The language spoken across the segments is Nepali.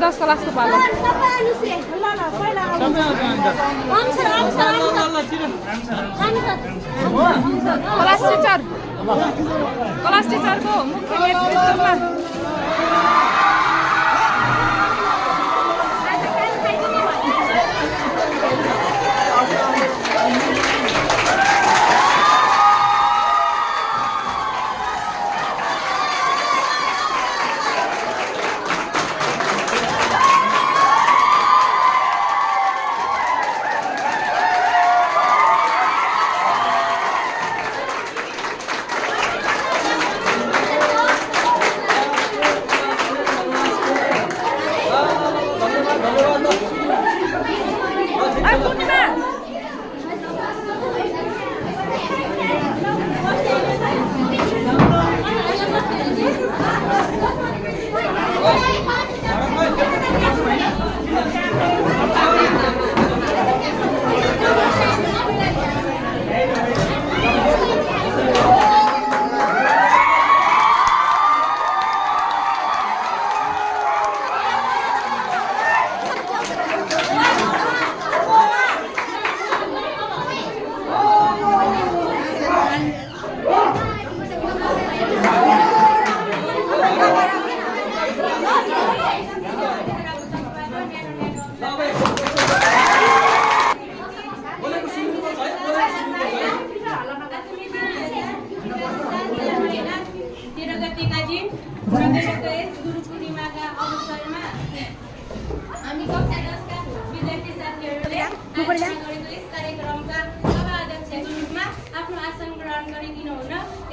10 क्लासको पालो क्लास टिचरको मुख्य नेतृत्वमा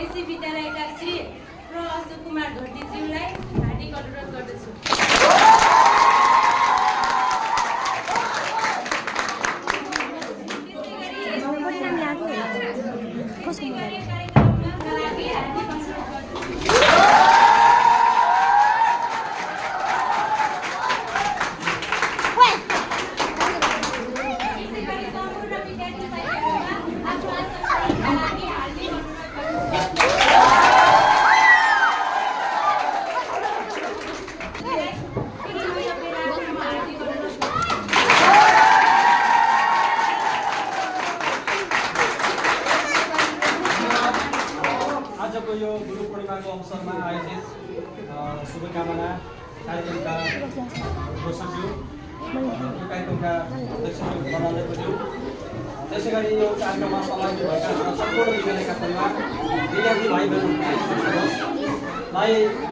यसै विद्यालयका श्री प्र अशोक कुमार घोर्तीज्यूलाई हार्दिक अनुरोध गर्दछु। आजको यो गुरु पूर्णिमाको अवसरमा आयोजित शुभकामना कार्यक्रमका घोषकज्यू यो कार्यक्रमका अध्यक्षज्यू बनाउँदैज्यू त्यसै गरी यो कार्यक्रममा सहभागी भएका सम्पूर्ण विद्यालयका परिवार विद्यार्थी भाइ बहिनीलाई